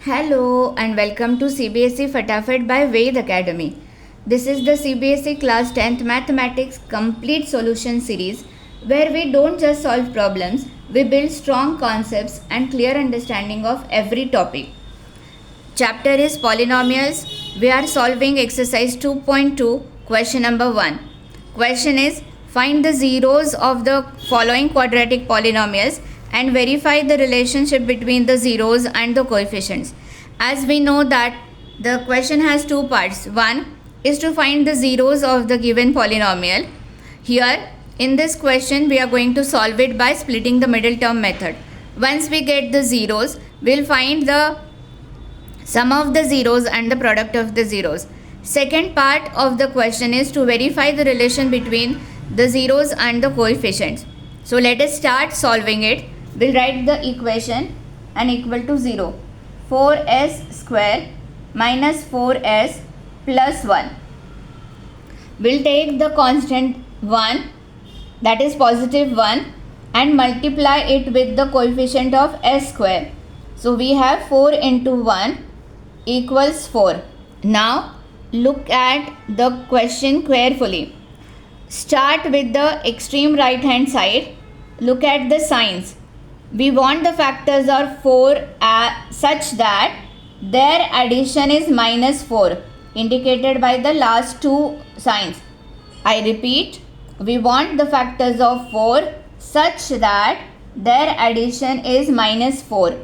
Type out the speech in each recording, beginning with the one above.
Hello and welcome to CBSE Fatafat by Ved Academy. This is the CBSE Class 10th Mathematics Complete Solution Series where we don't just solve problems, we build strong concepts and clear understanding of every topic. Chapter is Polynomials. We are solving exercise 2.2, question number 1. Question is, find the zeros of the following quadratic polynomials and verify the relationship between the zeros and the coefficients. As we know that the question has two parts. One is to find the zeros of the given polynomial. Here in this question we are going to solve it by splitting the middle term method. Once we get the zeros, we'll find the sum of the zeros and the product of the zeros. Second part of the question is to verify the relation between the zeros and the coefficients. So let us start solving it. We'll write the equation n equal to 0. 4s square minus 4s plus 1. We'll take the constant 1, that is positive 1, and multiply it with the coefficient of s square. So we have 4 into 1 equals 4. Now look at the question carefully. Start with the extreme right hand side. Look at the signs. We want the factors of 4 such that their addition is minus 4, indicated by the last two signs. I repeat, we want the factors of 4 such that their addition is minus 4.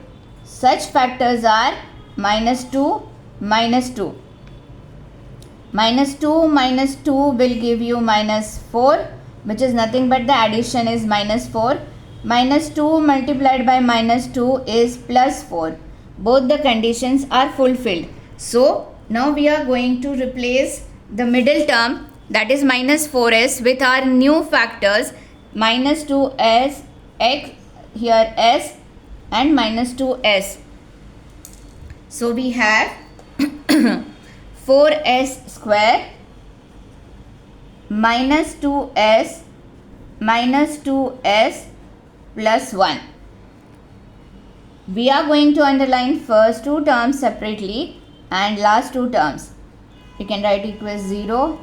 Such factors are minus 2, minus 2. Minus 2 minus 2 will give you minus 4, which is nothing but the addition is minus 4. Minus 2 multiplied by minus 2 is plus 4. Both the conditions are fulfilled. So now we are going to replace the middle term, that is minus 4s, with our new factors minus 2s, x, here s, and minus 2s. So we have 4s square minus 2s minus 2s plus 1. We are going to underline first two terms separately and last two terms. You can write equals 0.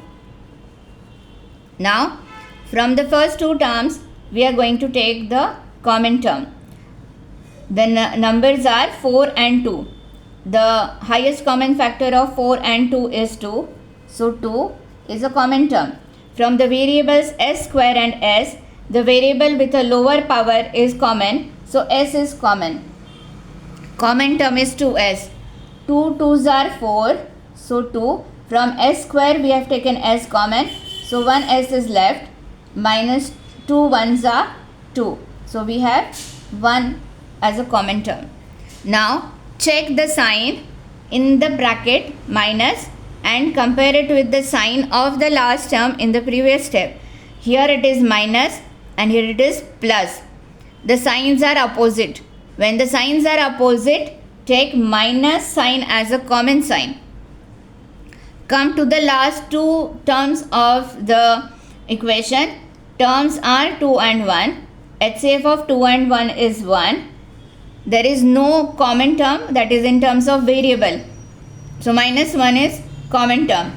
Now from the first two terms we are going to take the common term. The numbers are 4 and 2. The highest common factor of 4 and 2 is 2. So 2 is a common term. From the variables s square and s, the variable with a lower power is common. So s is common. Common term is 2s. 2 2s are 4. So 2. From s square we have taken s common. So 1 s is left. Minus 2 1s are 2. So we have 1 as a common term. Now check the sign in the bracket minus and compare it with the sign of the last term in the previous step. Here it is minus and here it is plus. The signs are opposite. When the signs are opposite, take minus sign as a common sign. Come to the last two terms of the equation. Terms are 2 and 1. HCF of 2 and 1 is 1. There is no common term, that is in terms of variable. So minus 1 is common term.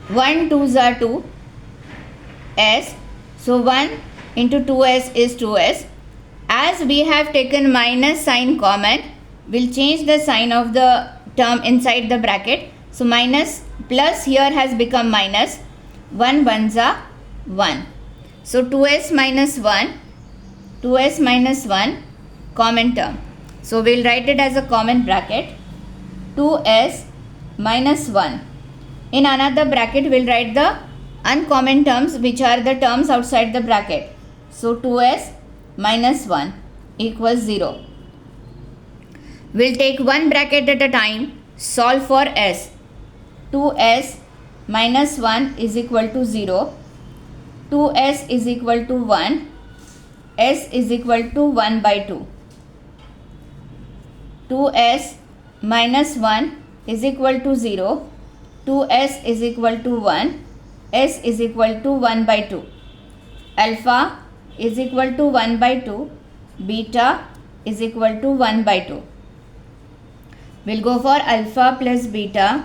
1 2s are 2 s. So 1 into 2s is 2s. As we have taken minus sign common, we'll change the sign of the term inside the bracket. So minus plus here has become minus. 1 1s are 1. So 2s minus 1, 2s minus 1, common term. So we'll write it as a common bracket. 2s minus 1. In another bracket we'll write the uncommon terms, which are the terms outside the bracket. So 2s minus 1 equals 0. We'll take one bracket at a time. Solve for s. 2s minus 1 is equal to 0. 2s is equal to 1. S is equal to 1 by 2. 2s minus 1 is equal to 0. 2s is equal to 1. S is equal to 1 by 2. Alpha is equal to 1 by 2. Beta is equal to 1 by 2. We'll go for alpha plus beta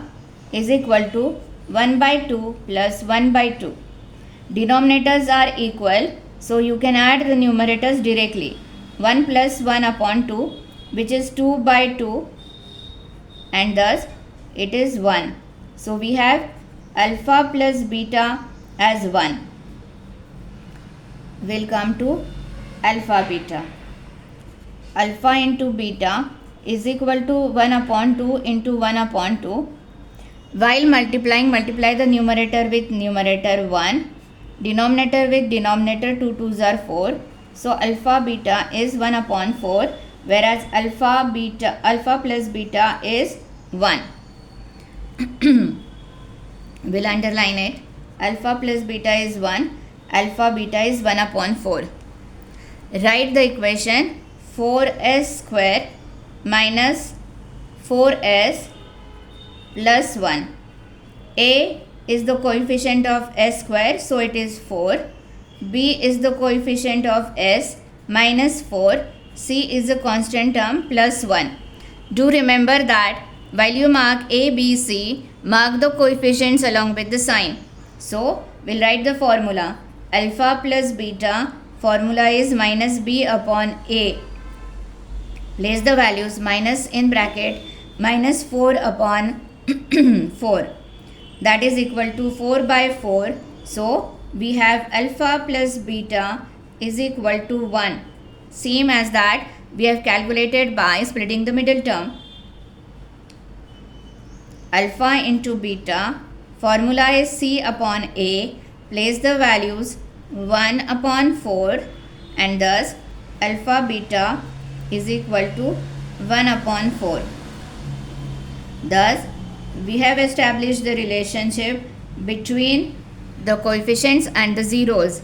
is equal to 1 by 2 plus 1 by 2. Denominators are equal, so you can add the numerators directly. 1 plus 1 upon 2, which is 2 by 2, and thus it is 1. So we have alpha plus beta as 1. We'll come to alpha beta. Alpha into beta is equal to 1 upon 2 into 1 upon 2. While multiplying, multiply the numerator with numerator 1, denominator with denominator, 2 2s are 4. So alpha beta is 1 upon 4, whereas alpha plus beta is 1. We'll underline it. Alpha plus beta is 1. Alpha beta is 1 upon 4. Write the equation 4s square minus 4s plus 1. A is the coefficient of s square, so it is 4. B is the coefficient of s minus 4. C is a constant term plus 1. Do remember that while you mark A, B, C, mark the coefficients along with the sign. So we'll write the formula. Alpha plus beta, formula is minus B upon A. Place the values minus in bracket minus 4 upon 4. That is equal to 4 by 4. So we have alpha plus beta is equal to 1. Same as that we have calculated by splitting the middle term. Alpha into beta, formula is C upon A. Place the values 1 upon 4, and thus alpha beta is equal to 1 upon 4. Thus we have established the relationship between the coefficients and the zeros.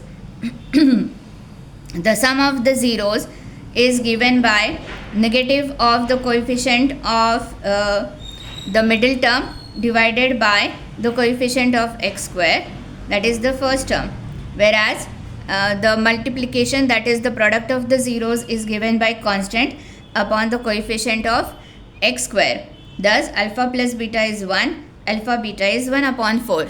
The sum of the zeros is given by negative of the coefficient of the middle term divided by the coefficient of x square, that is the first term, whereas the multiplication, that is the product of the zeros, is given by constant upon the coefficient of x square. Thus alpha plus beta is 1, alpha beta is 1 upon 4.